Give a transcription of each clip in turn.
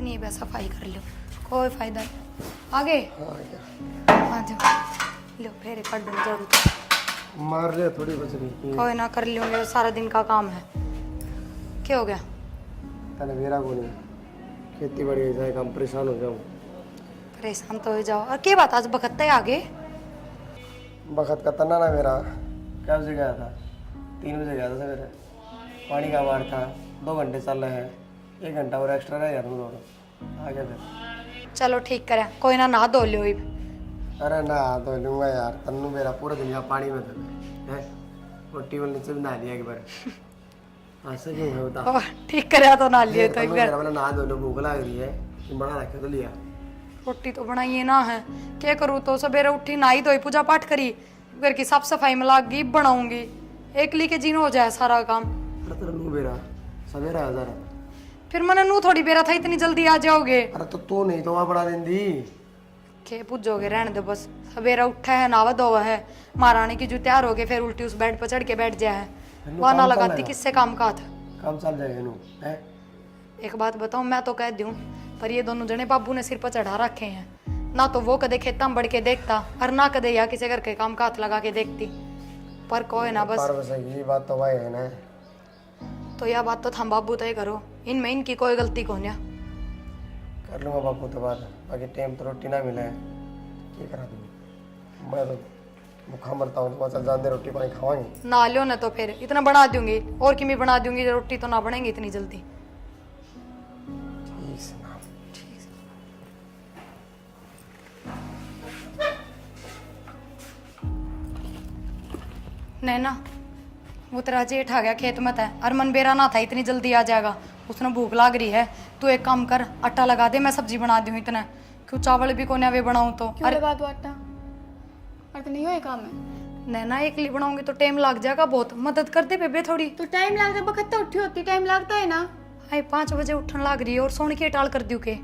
इतनी बस सफाई कर लो, कोई फायदा नहीं। आगे हाँ जाओ, लो फेरे कर दो जरूर। मार ले थोड़ी बच रही। कोई ना कर लूँगे, सारा दिन का काम है। क्या हो गया? तने मेरा को नहीं, खेती बड़ी हो जाए, काम परेशान हो जाऊँ। परेशान तो हो जाओ। और क्या बात आज बखत्ता है आगे? बखत का तना ना मेरा क्या बजे गया था, 3 बजे गया था सवेरे। पानी का बाढ़ था, 2 घंटे चल रहे हैं, 1 घंटा और एक्स्ट्रा रह गया तुम आ गया फिर। चलो ठीक करे, कोई ना नहा धो लो। अरे ना तो लूँगा यार, तन्नू मेरा पूरा दिन यहाँ पानी में था है, और टेबल नीचे भी नहा लिया एक बार। ऐसा क्यों है बता? ठीक करे तो नहा लिए तो एक बार। मैंने नहा धो लो, भूख लग रही है, बना रखे तो लिया। रोटी तो बनाइए ना है, क्या करूँ तो सवेरे उठी नहाई धोई पूजा पाठ करी, घर की साफ सफाई में लाग गई, बनाऊंगी एक ली के जीन हो जाए सारा काम। अरे तेरा नू बेरा सवेरा आ जरा, फिर मैंने नू थोड़ी बेरा था इतनी जल्दी आ जाओगे। अरे तो तू नहीं तो वहाँ बना देंगी। के पूछोगे, रहने दो बस। सवेरा उठा है, नावा धोवा है, महारानी की जो तैयार हो गए, फिर उल्टी उस बेड पर चढ़ के बैठ जाए है, वहाँ ना लगाती किससे काम का था। काम चल जाएगा नू है। एक बात बताऊं, मैं तो कह दूं, पर ये दोनों जने बाबू ने सिर पर चढ़ा रखे हैं। ना तो वो कदे खेता में बढ़ के देखता, और ना कदे या किसी घर के काम का हाथ लगा के देखती। पर कोई ना, बस ये बात तो वही है ना। तो यह बात तो थम बाबू तय करो, इनमें इनकी कोई गलती कौन है। कर लूँगा बापू तो बात, बाकी टाइम तो रोटी ना मिले क्या करा दूँगी। मैं तो भूखा मरता हूँ, तो चल जान दे, रोटी पानी खावाएंगे ना लो ना तो फिर इतना बना दूंगी, और किमी बना दूंगी, रोटी तो ना बनेगी इतनी जल्दी। ठीक से ना। नैना वो तेरा जेठ आ गया खेत में था, और मन बेरा ना था इतनी जल्दी आ जाएगा, उसने भूख लाग रही है। तू एक काम कर, आटा लगा दे, मैं सब्जी बना दूँ इतना, क्यों चावल भी कोने वे बनाऊँ तो। क्यों लगा दो आटा? और तो नहीं हो ये काम है। नैना एकली बनाऊंगी तो टाइम लग जाएगा बहुत, मदद कर दे बेबे थोड़ी। तो टाइम लगता, बखत उठी होती टाइम लगता है ना। हाय 5 बजे उठने लग रही है, और सोने की टाल कर दूँ के।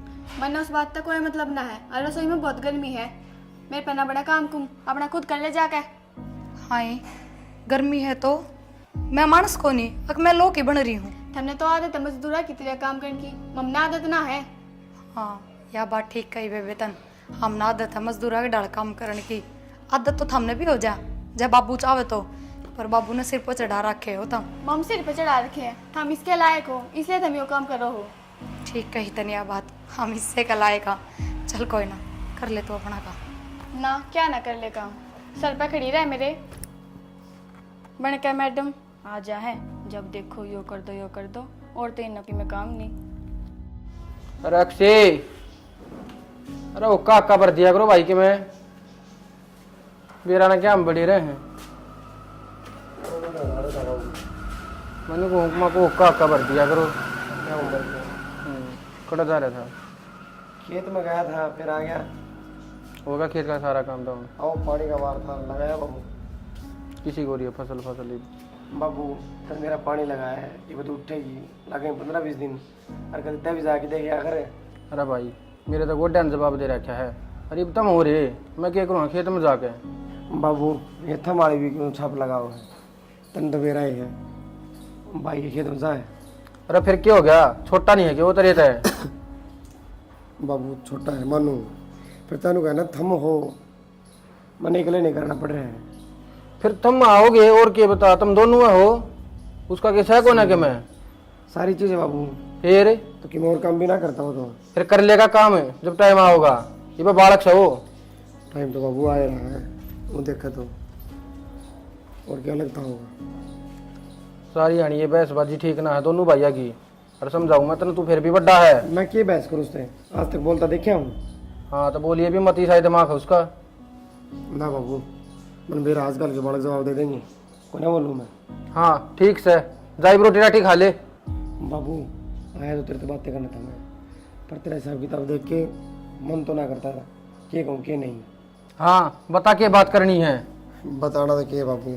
वरना उस बात का कोई मतलब ना है। और रसोई में बहुत गर्मी है, मेरे पे ना बड़ा काम कुम अपना खुद कर ले जाके। हाय गर्मी है तो मैं मानस को नहीं, अब मैं लो की बन रही हूँ। हमने तो आदत है मजदूरा की तरह काम करने की, ममना आदत ना है। हाँ यह बात ठीक कही बेबे तन, हम ना आदत है मजदूरा के डाल काम करने की, आदत तो थमने भी हो जा जब बाबू चाहे तो। पर बाबू ने सिर पर चढ़ा रखे हो तम। मम सिर पे चढ़ा रखे हैं, हम इसके लायक हो, इसलिए तुम यो काम करो हो। ठीक कही तनिया बात, हम इससे कलाएगा। चल कोई ना, कर ले तो अपना काम। ना क्या ना कर ले काम, सर पे खड़ी रहे मेरे। बन के मैडम आ जा है, जब देखो यो कर दो, और तो इन में काम नहीं। अरे अक्षय, अरे वो काका भर दिया करो भाई के मैं बेरा ना क्या हम बड़े रहे हैं। मैंने को हुक्मा को काका भर दिया करो। क्या उम्र के? कड़ा जा रहा था, खेत में गया था, फिर आ गया। होगा खेत का सारा काम तो। आओ पानी का बार था, लगाया बाबू। किसी को रही है फसल ही। बाबू तो मेरा पानी लगाया है, ये बता उठेगी लगे 15-20 दिन, और कल भी जाके देखे क्या करे। अरे भाई मेरे तो गोड्या ने जवाब दे रखा है, अरे तम हो रहे मैं क्या करूँ खेत में जाके। बाबू ये थमाड़ी भी क्यों छाप लगा हुआ है, तन तो मेरा ही है, भाई के खेत में जाए। अरे फिर क्या हो गया, छोटा नहीं है कि वो तो रहता है। बाबू छोटा है मानू, फिर तेन कहना थम हो, मन अकेले नहीं करना पड़ रहा है। फिर तुम आओगे और क्या बता, तुम दोनों हो, उसका कैसा है कौन है कि मैं सारी चीजें बाबू, फिर तो कि मैं और काम भी ना करता हूँ तो फिर कर लेगा काम है जब टाइम आओगा। ये बालक से हो, टाइम तो बाबू आ रहा है, वो देखा तो और क्या लगता होगा। सारी आनी ये बहसबाजी ठीक ना है दोनों भैया की, और समझाऊँ मैं तू फिर भी बड्डा है। मैं क्या बहस करूँ उससे, आज तक बोलता देखा हूँ। हाँ तो बोलिए भी मत, ही शायद दिमाग है उसका। ना बाबू मन मेरा आजकल के बालक जवाब दे देंगे, को ना बोलूँ मैं। हाँ ठीक से जाइब रोटी राटी खा ले। बाबू आया तो तेरे से बातें करना था मैं, पर तेरा हिसाब किताब देख के मन तो ना करता था के कहूँ के नहीं। हाँ बता के बात करनी है। बताना तो के बाबू,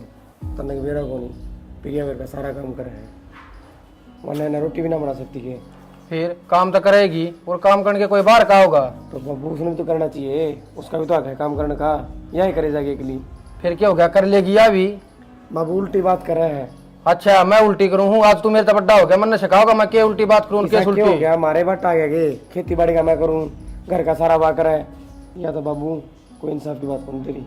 तन्ने बेरा को नहीं पिया मेरे का सारा काम कर रहे हैं, वरना ना रोटी भी ना बना सकती के। फिर काम तो करेगी, और काम करने के कोई बाहर का होगा। तो बाबू उसने भी तो करना चाहिए, उसका भी तो हक है काम करने का, यही करे जाके के लिए। फिर क्या हो गया, कर लेगी या भी। बाबू उल्टी बात कर रहे हैं। अच्छा मैं उल्टी करूँ हूँ? आज तू मेरे तो बड्डा हो गया, मैंने सिखाओगा मैं क्या उल्टी बात करूँ, ऐसा कैसे क्यों हो उल्टी? गया? हमारे बट आ गया खेती बाड़ी का मैं करूँ, घर का सारा वाकर है, या तो बाबू कोई इंसाफ की बात करूँ तेरी।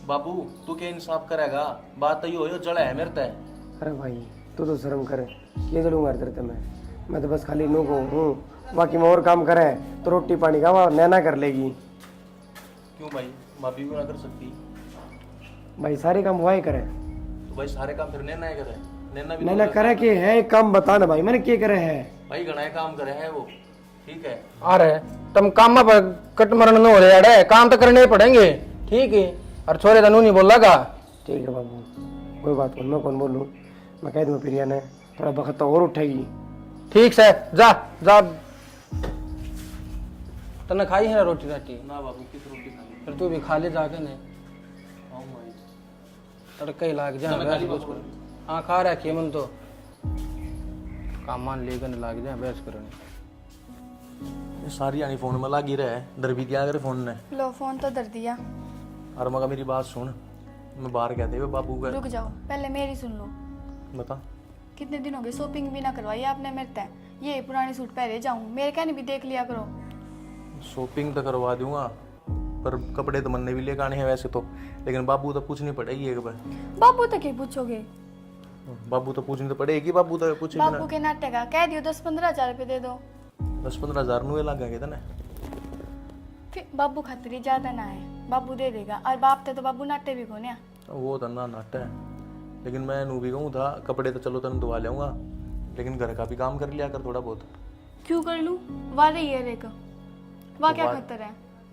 बाबू तू क्या इंसाफ करेगा? बात तो ये हो जड़ा है मेरे तय। अरे भाई तू तो शर्म करे, ये जरूर मार करते मैं तो बस खाली नू को हूँ, बाकी में और काम करे तो रोटी पानी का वो नैना कर लेगी। क्यों भाई, भाभी भी ना कर सकती? भाई सारे काम वही करे, तो भाई सारे काम फिर नैना ही करे। नैना भी नैना करे के है एक काम बता ना भाई, मैंने क्या करे है? भाई घना काम करे है वो, ठीक है। अरे तुम काम में कट मरण न हो रहे यार, काम तो करने ही पड़ेंगे, ठीक है। और छोरे तनु नहीं बोल लगा। ठीक है बाबू, कोई बात नहीं, मैं कौन बोलूँ, मैं कह दूँ प्रिया ने थोड़ा वक्त तो और उठेगी। ठीक से जा जा। तने खाई है ना रोटी राटी? ना बाबू किस रोटी खानी? फिर तू भी खा ले जाके ने, खाऊं भाई। तड़का ही लाग जा। तने खा ली बाबू? हाँ खा रखी है मन तो, काम मान लेकर लाग जाए बहस करने। ये सारी आनी फोन में लागी रहे, डर भी क्या करे फोन ने। लो फोन तो दर दिया। और मगर मेरी बात सुन, मैं बाहर गया थे बाबू का। रुक जाओ, पहले मेरी सुन लो। बता। कितने दिन हो गए शॉपिंग भी ना करवाई आपने मेरे तय। ये पुराने सूट पहले जाऊं, मेरे कहने भी देख लिया करो। शॉपिंग तो करवा दूंगा, पर कपड़े तो मनने भी लेकर आने हैं वैसे तो, लेकिन बाबू तो पूछनी पड़ेगी एक बार। बाबू तक ही पूछोगे? बाबू तो पूछनी तो पड़ेगी, बाबू तो पूछेगी ना। बाबू के नाटक का कह दियो 10-15 हजार रुपये दे दो। 10-15 हजार लग गए थे ना। फिर बाबू खातिर ज्यादा ना है, बाबू दे देगा। और बाप ते तो बाबू नाटे भी कोने। वो तो ना नाट है, लेकिन मैं नू भी कहूँ था कपड़े तो चलो तेन धुआ लेऊंगा, लेकिन घर का भी काम कर लिया कर थोड़ा बहुत। क्यों कर लूं? वारे ये रेक वाह क्या खतर है।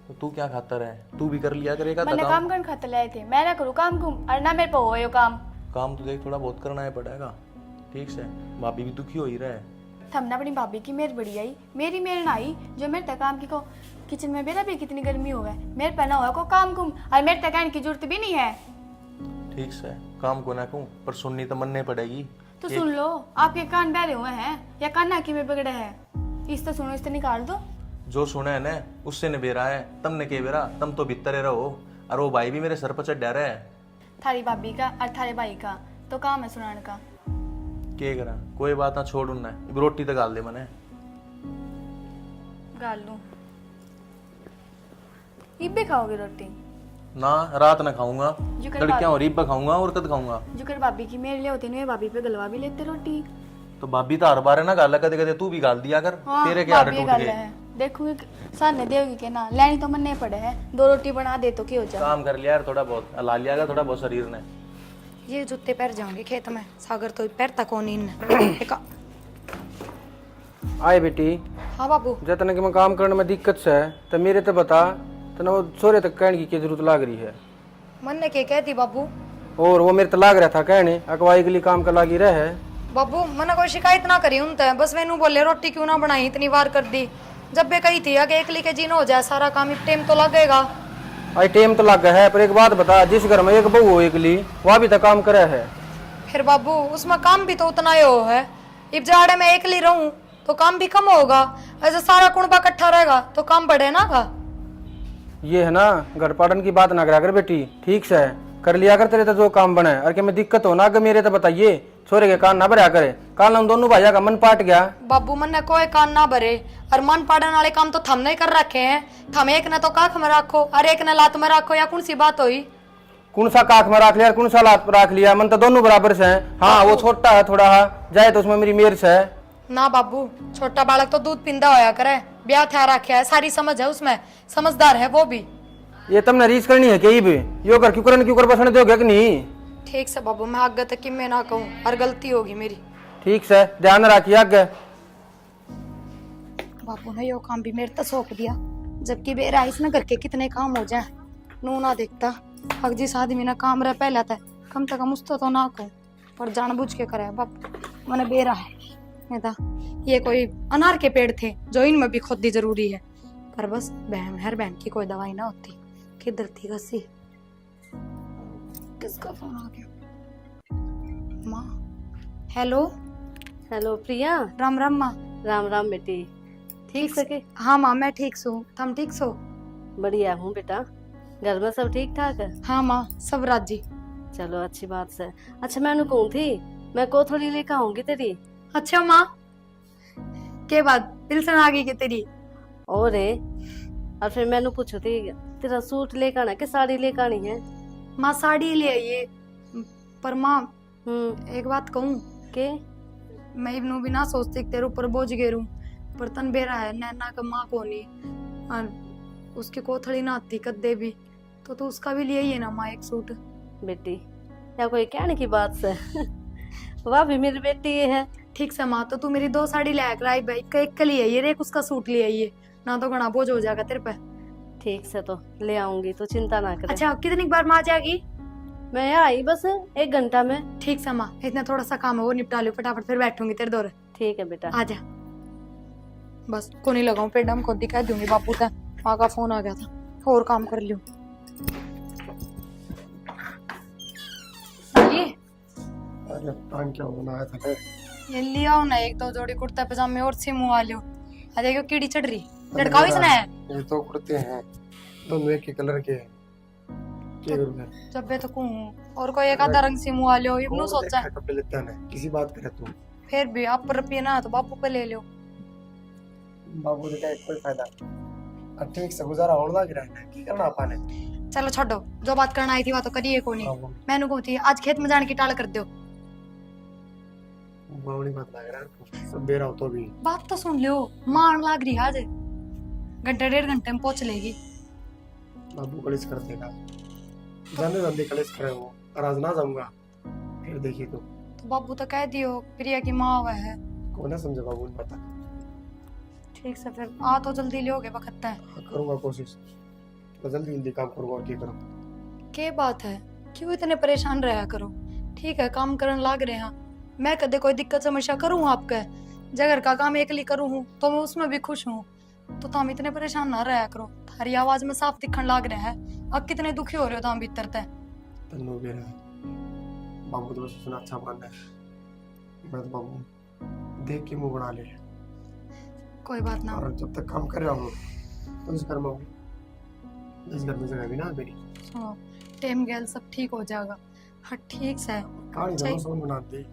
तो तू क्या खाता है? तू भी कर लिया करेगा मैंने काम करने खातर लाए थे, मैं ना करूँ काम घूम और ना मेरे पे हो यो काम। काम तो देख थोड़ा बहुत करना ही पड़ेगा, ठीक से। भाभी भी दुखी हो ही रहा है। थमना अपनी भाभी की मेर बड़ी आई, मेरी मेर ना आई जो मेरे तक काम की को। किचन में बेरा भी कितनी गर्मी हो गए, मेरे पे ना हुआ को काम घूम और मेरे तक आने की जरूरत भी नहीं है। ठीक से काम को ना कहूँ, पर सुननी तो मनने पड़ेगी। तो सुन लो, आपके कान बहरे हुए हैं या कान नाकी में बिगड़े हैं? इस तो सुनो, इस तो निकाल दो। जो सुना है ना उससे ने बेरा है, तुमने के बेरा, तुम तो भीतर रहो। और वो भाई भी मेरे सर पर चढ़ रहा है। थारी भाभी का और थारे भाई का तो काम है सुनाने का। के करा, कोई बात ना, छोड़ उन्ना, रोटी तो गाल दे मैंने। गाल लूं? इब्बे खाओगे रोटी? ना रात ना खाऊंगा, जुकर लड़कियां और इब्बा खाऊंगा और कद खाऊंगा। जुकर भाभी की मेरे लिए होती नहीं, भाभी पे गलवा भी लेते रोटी। तो भाभी तो हर बार है ना गाला, कदे कदे तू भी गाल दिया कर। हाँ, तेरे क्या भाभी टूट गल गए? है। देखूंगी सामने देगी के ना, लेनी तो मन्ने पड़े है। 2 रोटी बना दे तो क्या हो जाए। काम कर लिया यार थोड़ा बहुत, ला लिया कर थोड़ा बहुत शरीर ने। ये जूते पैर जाऊंगे खेत में, सागर तो पैर तक होनी आए बेटी, हाँ बाबू। जतने कि मैं काम करने में दिक्कत से है तो मेरे तो बता, तो ना वो छोरे तक कहने की क्या जरूरत लाग रही है? मन ने क्या कहती बाबू? और वो मेरे तो लाग रहा था कहने अगवाई के लिए काम का लागी रहे है। बाबू मैंने कोई शिकायत ना करी उनते, बस मैनू बोले रोटी क्यों ना बनाई, इतनी बार कर दी। जब वे कही थी आगे एकली के जीन हो जाए सारा काम, इस टाइम तो लगेगा। आई टाइम तो लग है, पर एक बात बता, जिस घर में एक बहू हो एकली, वह भी तो काम करे है। फिर बाबू उसमें काम भी तो उतना ही हो है। इब जाड़े में एकली रहूं तो काम भी कम होगा, ऐसे सारा कुणबा इकट्ठा रहेगा तो काम बढ़े ना का। ये है ना, घर पाड़न की बात ना करा कर बेटी, ठीक से कर लिया कर, तेरे तो जो काम बने। और क्या मैं दिक्कत हो ना अगर मेरे तो बताइए, छोरे के कान ना भरा करे। काल हम दोनों भाइयों का मन पाट गया। बाबू मन ने कोई कान ना भरे, और मन पाड़न वाले काम तो थमने ही कर रखे हैं। थम एक ने तो काख में रखो और एक ने लात में रखो, या कौन सी बात हुई? कौन सा काख में रख लिया, कौन सा लात पर रख लिया, मन तो दोनों बराबर से हैं। हाँ वो छोटा है थोड़ा, जाए तो उसमें मेरी मेर से है ना बाबू। छोटा बालक तो दूध पिंदा होया करे, ब्याह था रखा है, सारी समझ है उसमें, समझदार है वो भी। ये तुमने रीस करनी है कहीं भी, यो कर क्यों कर बसने दोगे कि नहीं? ठीक से बाबू, मैं आगे तक कि मैं ना कहूँ और गलती होगी मेरी। ठीक से ध्यान रखिए आगे। बापू ने यो काम भी मेरे तक सौंप दिया, जबकि बेरा इसमें घर के कितने काम हो जाए नू ना देखता। हक जिस आदमी ने काम रह पहला था, कम से कम उसको तो ना कहूँ, पर जानबूझ के करे बापू। मैंने बेरा है नहीं था, ये कोई अनार के पेड़ थे जो इनमें भी खुद ही जरूरी है, पर बस बहन हर बहन की कोई दवाई ना होती। किधर थी गसी? किसका फोन आ गया? माँ। हेलो हेलो प्रिया। राम राम माँ। राम राम बेटी, ठीक सके? हाँ माँ मैं ठीक हूँ, तुम ठीक सो? बढ़िया हूँ बेटा, घर में सब ठीक ठाक है? हाँ माँ सब राजी। चलो अच्छी बात है। अच्छा मैंने कहूँ थी मैं कोथड़ी लेकर आऊंगी तेरी। अच्छा माँ, के बाद पिल्सन आ गई कि तेरी? और है, और फिर मैंने पूछो थी तेरा सूट लेकर आना कि साड़ी लेकर आनी है? माँ साड़ी ले आइए। पर माँ एक बात कहूँ, के मैं इबनू भी ना सोचती कि तेरे ऊपर बोझ गेरू, पर तन बेरा है नैना का माँ को नहीं, और उसकी कोथड़ी ना आती कद्दे भी, तो तू उसका भी ले आइए ना माँ एक सूट। बेटी, या कोई कहने की बात से वह भी मेरी बेटी है। ठीक से माँ, तो तू मेरी 2 साड़ी ले आकर आई भाई, एक का ले आइए, एक उसका सूट ले आइए, ना तो घना बोझ हो जाएगा तेरे पे। ठीक से तो ले आऊंगी, तो चिंता ना करे। अच्छा कितनी बार माँ आ जाएगी? मैं यहाँ आई बस 1 घंटा में। ठीक से माँ, इतना थोड़ा सा काम है वो निपटा लो फटाफट, फिर बैठूंगी तेरे दौरे। ठीक है बेटा। आजा, बस को नहीं लगाऊं पेडम को दिखा दूंगी बापू का, माँ का फोन आ गया था, और काम कर लियो। ये अरे टाइम क्या होना आया था? ये लिया हो ना 1-2 जोड़ी कुर्ता पजामे और सिमू आ लियो। आ देखो कीड़ी चढ़ रही, लड़का इसने है। ये तो कुर्ते हैं, दोनों एक ही कलर के हैं। क्या करूं मैं? जब बे तो कहूं और कोई एक आधा रंग सिमू आ लियो, इब्नू सोचा है। कपड़े लेते हैं, किसी बात करे तू। फिर भी आप पर रुपये ना तो बापू पे ले लियो। बाबू ने क्या कोई फायदा? अब ठीक से गुजारा होने लग रहा है, की करना पाने। चलो छोड़ो, जो बात करना आई थी बात तो करिए को नहीं। मैंने कहती थी आज खेत में जाने की टाल कर दो। बावड़ी बात लग रहा है, सब बेरा हो तो भी। बात तो सुन लियो, मार लाग रही आज, घंटे 1.5 घंटे में पहुंच लेगी। बाबू कलेश कर देगा, जाने जल्दी कलेश करे वो, और आज ना जाऊंगा फिर देखिए तो बाबू तो कह दियो प्रिया की माँ वह है। कौन है समझे बाबू ने पता। ठीक से फिर आ तो जल्दी लियोगे वक्त है। करूंगा कोशिश, तो जल्दी जल्दी काम करूंगा। और क्या करूं? के बात है, क्यों इतने परेशान रहा करो? ठीक है काम करने लाग रहे हैं, मैं कदे कोई दिक्कत समस्या करूँ आपके, जगर का काम अकेली करूँ हूँ तो मैं उसमें भी खुश हूँ, तो तुम इतने परेशान ना रहा करो। थारी आवाज में साफ दिखने लाग रहा है, अब कितने दुखी हो रहे हो तुम भीतर ते। तन्नू बेरा बाबू तो बस सुना अच्छा मान है, मैं तो बाबू देख के मुंह बना ले। कोई बात ना, और जब तक काम कर रहा हूँ तो इस घर में हूँ, इस घर में जगह भी ना मेरी। सुनो टेम गेल सब ठीक हो जाएगा। हाँ ठीक से कहानी दोनों सोन बना दी,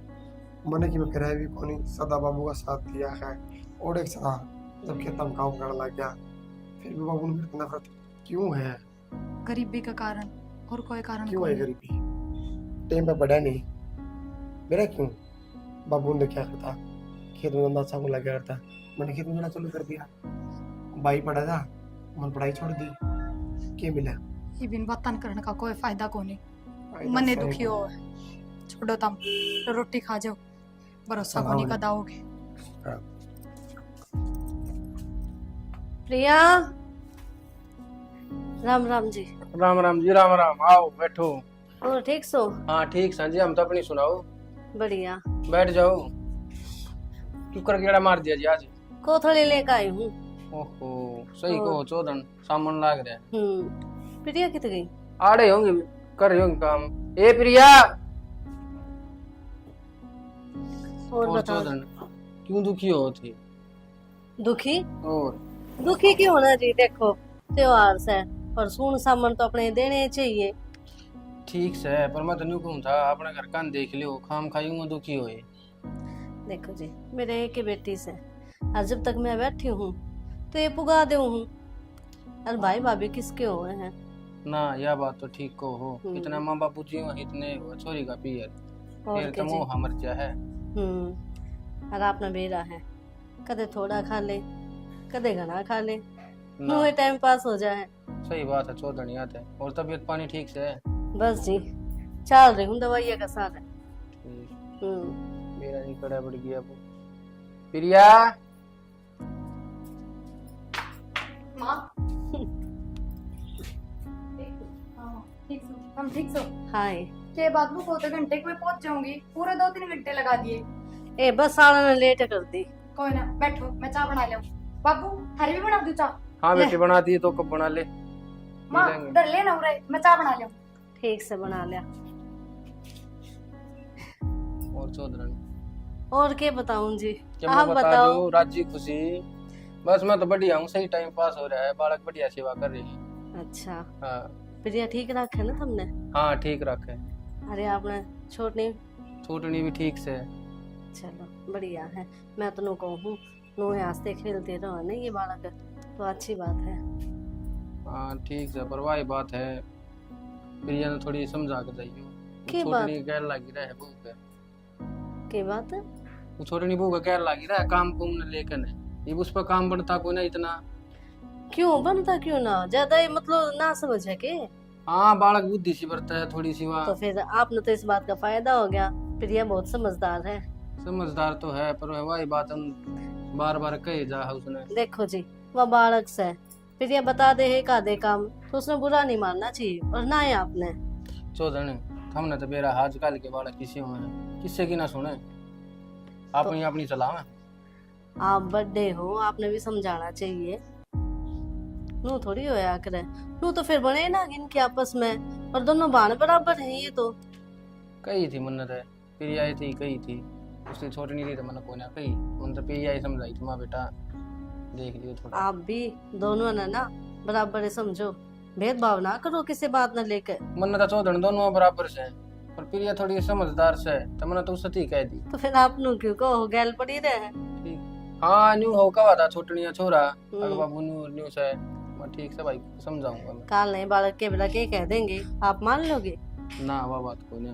मैंने कि मैं किराया भी कोनी सदा बाबू का साथ दिया है। और एक सदा जब खेत में काम करने लग गया, फिर भी बाबू ने मेरे को नफरत क्यों है? गरीबी का कारण, और कोई कारण क्यों है कोई नहीं। गरीबी? टाइम पे बढ़ा नहीं मेरा क्यों? बाबू ने क्या करता, खेत में धंधा अच्छा लग गया करता, मैंने खेत में जाना चालू कर दिया। भाई पढ़ा था, मैंने पढ़ाई छोड़ दी, क्या मिला? ये बिन बातन करने का कोई फायदा को नहीं, मने दुखी हो। छोड़ो तुम, तो रोटी खा जाओ, भरोसा को नहीं कदाओगे। प्रिया, राम राम जी। राम राम जी, राम राम। आओ बैठो। और ठीक सो? हाँ ठीक संजी, हम तो अपनी सुनाओ। बढ़िया। बैठ जाओ। क्यों कर गेड़ा मार दिया जी आज? कोथड़ी लेकर आई हूँ। ओहो सही को चौधन सामान लाग रहा है। प्रिया कितने गई? आड़े होंगे, कर रहे होंगे काम। ए प्रिया। और बता। चौधन क्यों दुखी हो थी? दुखी? और दुखी क्यों होना जी? देखो त्योहार से पर सुन सामान तो अपने देने चाहिए। ठीक से, पर मैं तो नहीं कहूँ था अपने घर का देख लियो, खाम खायूंगा दुखी होए। देखो जी, मेरे एक ही बेटी से और जब तक मैं बैठी हूँ तो ये पुगा दे हूँ, और भाई भाभी किसके हुए हैं ना? यह बात तो ठीक को हो, इतना माँ बापू जी इतने छोरी का पियर, फिर तो मोह मर जा है। और आपने बेरा है, कदे थोड़ा खा ले कदे घना खा ले, मुँह टाइम पास हो जाए। सही बात है चौधन, याद है। और तबीयत पानी ठीक से है? बस जी चल रही हूँ दवाइयाँ का साथ है। मेरा नहीं कड़ा बढ़ गया वो। प्रिया। माँ ठीक सो, हम ठीक सो। हाय के बाद में पोते घंटे में पहुंच जाऊंगी, पूरे 2-3 घंटे लगा दिए। ए बस साला ने लेट कर दी। कोई ना, बैठो मैं चाय बना लूं। बाबू थारी भी बना दूं चाय? हाँ बेटी बना दी तो कब बना ले। माँ इधर ले ना उरे, मैं चाय बना लूं। ठीक से बना लिया। और चौधरी और क्या बताऊं जी? क्या आप मैं बता बताओ। दूं? राजी खुशी बस, मैं तो बढ़िया हूँ, सही टाइम पास हो रहा है, बालक बढ़िया सेवा कर रही है। अच्छा हाँ प्रिया ठीक रखा है ना तुमने? हाँ ठीक रखे। अरे आपने छोटी छोटनी भी ठीक से। चलो बढ़िया है। मैं तो नु कहूँ नु हंसते खेलते रहो ना ये बालक, तो अच्छी बात है। हाँ ठीक से, पर वही बात है प्रिया ने थोड़ी समझा के जाइयो। की बात? छोटनी गैर लगी रहा है बहू के। की बात? वो छोटनी बहू का गैर लगी रहा है काम कुम ने लेकर है। ये उस पर काम बनता कोई ना इतना। क्यों बनता क्यों ना, ज्यादा ही मतलब ना समझ है के? हाँ बालक बुद्धि सी बरता है थोड़ी सी। वहाँ तो फिर आपने तो इस बात का फायदा हो गया, प्रिया बहुत समझदार है। समझदार तो है, पर वही बात हम बार बार कहे जा है उसने। देखो जी वह बालक से प्रिया बता दे है का दे काम, तो उसने बुरा नहीं मानना चाहिए, और ना ही आपने। चौधरी हमने तो बेरा आजकल के बालक किसी हुए हैं, किससे की ना सुने, अपनी अपनी चलावे। आप बड़े हो, आपने भी समझाना चाहिए। नू थोड़ी होया करे, नू तो फिर बने ना इनके आपस में, और दोनों बाण बराबर हैं ये तो। कही थी मन्नत है, प्रिया आई थी कही थी, उसने छोटी नहीं थी तो मैंने कोई ना कही, मन तो प्रिया ही समझाई थी। माँ बेटा देख लियो थोड़ा। आप भी दोनों ने ना बराबर है समझो, भेदभाव ना करो किसी बात न लेकर। मन्नत चौधरी दोनों बराबर से, पर प्रिया थोड़ी समझदार से, तो मैंने तो उससे कह दी। तो फिर आप नू क्यों कहो, गैल पड़ी रहे। ठीक हाँ न्यू हो कहा था छोटनिया छोरा अगर बाबू न्यू से। मैं ठीक से भाई समझाऊंगा मैं। काल नहीं बालक के बेला के कह देंगे, आप मान लोगे? ना वह बात कोई ना,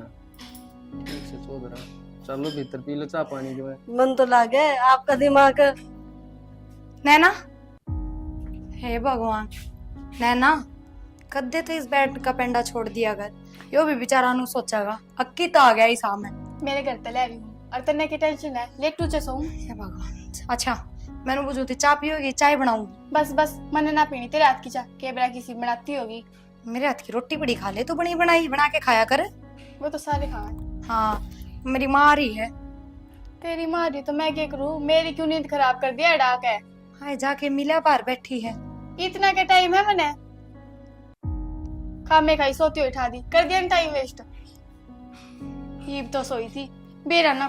ठीक से चौधरी चलो भीतर पी लो चाह पानी जो है। मन तो लागे आपका दिमाग। नैना, हे भगवान नैना, कद्दे तो इस बेड का पेंडा छोड़ दिया कर, यो भी बेचारा नु सोचेगा अक्की तो आ गया ही सामने। मेरे घर पे ले रही हूँ और तन्ने की टेंशन है, लेट टू सोऊं। हे भगवान। अच्छा मैंने बुझू थी चाय पियोगी, चाय बनाऊंगी। बस बस मैंने ना पीनी तेरे हाथ की चाय, के बेला किसी बनाती होगी। मेरे हाथ की रोटी बड़ी खा ले तो, बनी बनाई बना के खाया कर। वो तो सारे खाए। हाँ मेरी माँ आ रही है। तेरी माँ रही तो मैं क्या करूँ, मेरी क्यों नींद खराब कर दिया डाक है। हाय जाके मिला बाहर बैठी है। इतना क्या टाइम है मैंने खामे खाई सोती हुई उठा दी, कर दिया टाइम वेस्ट। ये तो सोई थी बेरा ना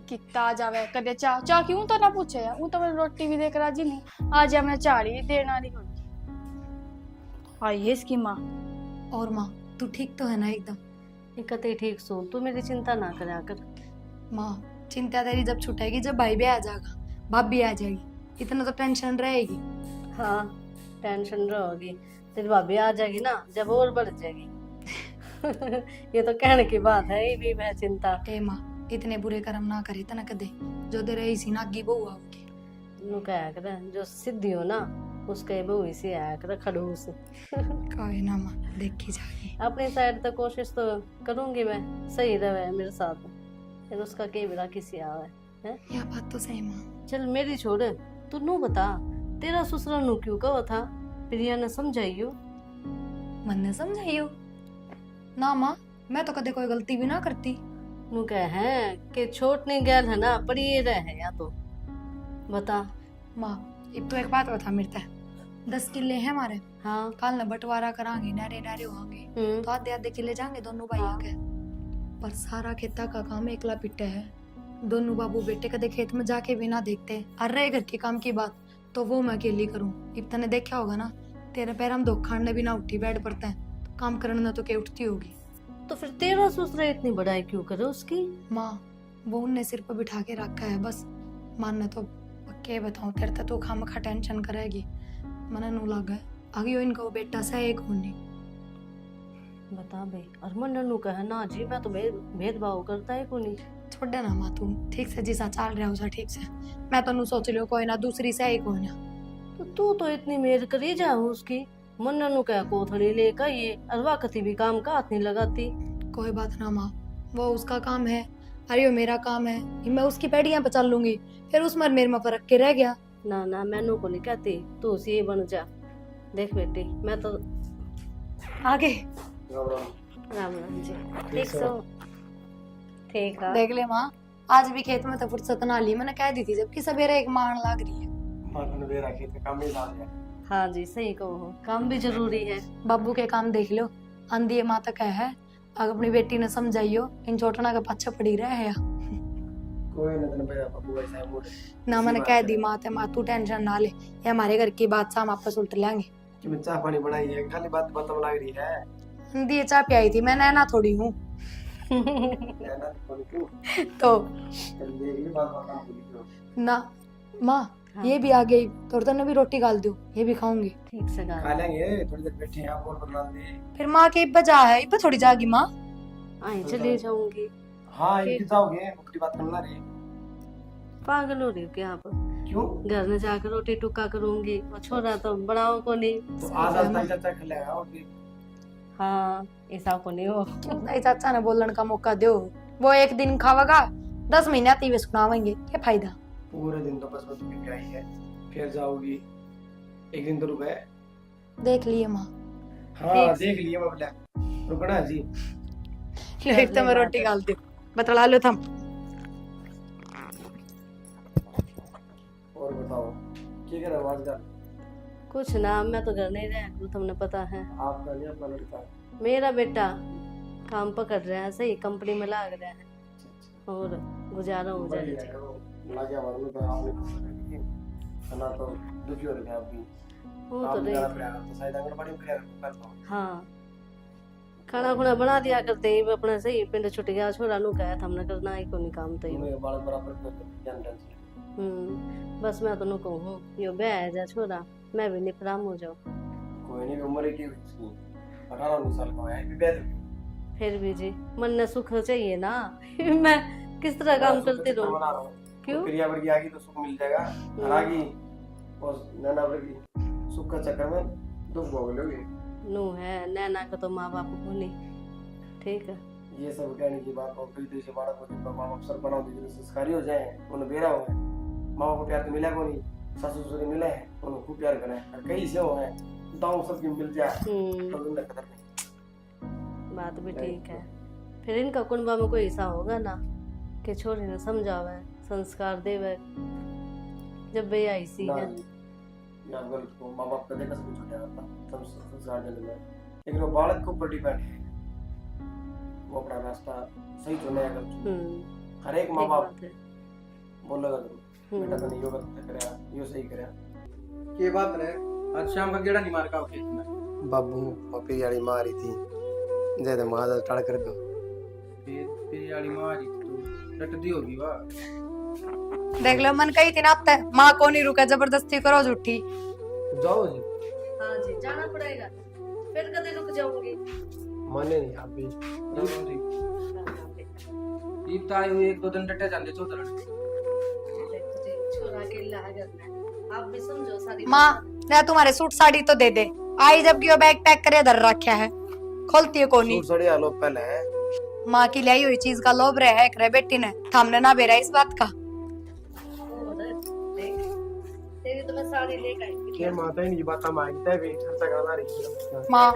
कितना आ जावे कदे चाह चाह क्यों तो ना पूछे है, तो मैंने रोटी भी देकर राजी नहीं, आज मैं चाड़ी देना नहीं होगी। आई है इसकी माँ। और माँ तू ठीक तो है ना एकदम? इकते ठीक सो, तू मेरी चिंता ना करा कर। माँ चिंता तेरी जब छुटेगी, जब भाई भी आ जाएगा, भाभी आ जाएगी, इतना तो टेंशन रहेगी। हाँ टेंशन रहोगी, तेरी भाभी आ जाएगी ना जब और बढ़ जाएगी। ये तो कहने की बात है, ये भी मैं चिंता। ए माँ इतने बुरे कर्म ना करे तना कदे, जो दे रही सी नागी बहू आओगी। नू कहा कर जो सिद्धि हो ना उसके बहू इसी आया कर खड़ूस। कोई ना माँ देखी जाएगी। अपनी साइड तक कोशिश तो करूंगी मैं, सही रहे मेरे साथ, फिर उसका के बिना किसी आवे है। यह बात तो सही माँ। चल मेरी छोड़, तू नू बता तेरा ससुर नू क्यों कहा था, प्रिया ने समझाइयो? मन ने समझाइयो ना माँ, मैं तो कदे कोई गलती भी ना करती। नू कह है कि छोट नहीं गैल है ना, पड़ी ये रहे या तो बता। माँ अब तो एक बात बता, मेरे तय 10 किले हैं हमारे। हाँ कल न बंटवारा करांगे, नारे नारे होंगे तो आधे आधे किले जाएंगे दोनों भाइयों के। पर सारा खेता का काम एकला पिट्टे है, दोनों बाबू बेटे कदे खेत में जाके भी ना देखते। और रहे घर के काम की बात तो वो मैं अकेली करूँ। इब तने देखा होगा ना, तेरे पैर हम धोखा ने भी ना उठी बैठ पड़ते हैं, तो काम करने ना तो क्या उठती होगी। तो फिर तेरा ससुर इतनी बड़ाई क्यों करे उसकी? माँ वो उनने सिर पर बिठा के रखा है बस। मानने तो पक्के बताऊं, तेरे तो खामखा टेंशन करेगी, मना नू लगा आगे इनका वो बेटा सा एक होने। बता भाई, और मंडन नू कहे ना जी मैं तो भेदभाव करता है को नहीं। छोड़ ना माँ, तू ठीक से जिसा चाल रहा उसा ठीक से। मैं तो नू सोच लियो कोई ना दूसरी से एक होना। तो तू तो इतनी मेहर करी जा उसकी, मंडन नू कहे कोथड़ी लेकर ये अरवा कति भी काम का हाथ नहीं लगाती। कोई बात ना माँ, वो उसका काम है, अरे वो मेरा काम है, मैं उसकी पैड़ियां बचा लूंगी, फिर उसमें मेरे में फर्क के रह गया। ना ना मैनू को नहीं कहती, तू उसी ही बन जा। देख बेटी मैं तो आगे राम राम जी ठीक सो ठीक है। देख ले माँ, आज भी खेत में तो फुर्सत ना ली, मैंने कह दी थी जबकि सवेरे एक मार लाग रही है। हाँ जी सही कहो, काम भी जरूरी है। बाबू के काम देख लो, आंधी माँ तक है अगर अपनी बेटी ने समझाइयो, इन छोटना के पाछे पड़ी रहे या कोई ना तने पैसा बाबू ऐसा है मोड़ ना। मैंने कह दी माँ ते माँ तू टेंशन ना ले, ये हमारे घर की बात हम आपस उल्ट लेंगे। कि मैं चाय पानी बनाई है, खाली बात बताने लग रही है। दिए चाय पियाई थी, मैं नैना थोड़ी हूँ। नैना फोन क्यों तो कर देख ली बात काम भूल गई ना माँ ये भी आ गई तो तने भी रोटी डाल दो, ये भी खाऊंगी। ठीक से गा खा लेंगे थोड़ी देर बैठे हैं आप और बदला दे। फिर माँ के इब्बा जा है, इब्बा थोड़ी जागी माँ। आई चली जाऊंगी। हाँ इनकी जाओगे मुक्ति बात करना रे पागल हो रही हो क्या आप? क्यों घर में जाकर रोटी टुक्का करूंगी, वो छोरा तो बड़ाओ को नहीं। तो आज आज तक चाचा खिलाया और फिर हाँ ऐसा को नहीं हो। नहीं चाचा ने बोलन का मौका दो, वो एक दिन खावेगा 10 महीना तीवे सुनावेंगे, क्या फायदा। पूरे दिन तो बस तुम्हें क्या ही है, फिर जाओगी एक दिन तो रुके। देख लिए माँ। हाँ देख लिए मैं बोला रुकना जी। एक तो मैं रोटी डाल दू, बतला लो थम। और बताओ क्या कर रहे हो आजकल? कुछ ना, मैं तो घर नहीं रह करूँ, तुमने पता है। आपका नहीं अपना लड़का? मेरा बेटा काम पकड़ रहा है, सही कंपनी में लग रहा है और गुजारा हो जाएगा। लगे हमारे में तो आपने खाना तो दुखी हो रहे आप भी। वो तो आप नहीं। जाना पड़ेगा तो शायद आंगनबाड़ी में कर पाओ। हाँ खाना खुना बना दिया करते ही अपना सही पिंड छुट गया, छोरा नु कहा था हमने करना ही कोनी काम तो तुम्हें बालक बराबर कर ध्यान देना। बस मैं तो नु कहूँ यो बह जा छोरा, मैं भी निफराम हो जाऊँ। कोई नहीं उम्र की इसकी 18-19 साल का है भी बैठ। फिर भी जी मन ने सुख चाहिए ना। मैं किस तरह काम करती रहूँ? बना रहा हूँ क्यों? क्रिया वर्गी आगी तो सुख मिल जाएगा, हरागी और नैना वर्गी सुख का चक्कर में दुख भोग लोगे। नू है नैना का तो माँ बाप को नहीं, ठीक है। ये सब कहने की बात और कई देश बालक को जिनका माँ बाप सर बनाओ दीजिए संस्कारी हो जाए, उन्हें बेरा हो है, माँ बाप को प्यार तो मिला को नहीं, सासू ससुर मिले हैं उन्हें खूब प्यार करें, और कई से हो है दाऊ सबकी मिल जाए तो उनका कदर नहीं। बात भी ठीक है। फिर इनका कुनबा में कोई ऐसा होगा ना कि छोरी ने समझावे संस्कार देवे, जब भी आई सी है। या गलत को माँ बाप का देखा सब छूट जाता तब संस्कार देने में, लेकिन वो बालक के ऊपर डिपेंड है, वो अपना रास्ता सही चुने या गलत। हर एक माँ बाप बोलेगा तो बेटा तो नहीं गलत करेगा, यो सही करेगा। ये बात है आज शाम का गेड़ा नहीं मार का खेत में। बाबू पपी वाली मारी थी जैसे माँ टाड़ कर दो फिर वाली मारी तो रट दी होगी वाह। देख लो मन कही थी ना अब तक, माँ को नहीं रुका, जबरदस्ती करो झूठी। जाओ जी। हाँ जी जाना पड़ेगा, फिर कदे रुक जाऊंगी। माने नहीं आप भी ईद आई हुई 1-2 दिन डटे जाते चौधर। छोरा के लागत आप भी समझो सारी माँ ना तुम्हारे सूट साड़ी तो दे दे, आई जबकि वो बैग पैक करे धर रखा है, खोलती है कोनी। सूट साड़ी आलो पहले है। माँ की लाई हुई चीज का लोभ रहा है करे बेटी ने, थामने ना बेरा इस बात का। तेरी तो मैं साड़ी लेकर आई। के माता ही नहीं बात मांगता है भी खर्चा करना रही है। माँ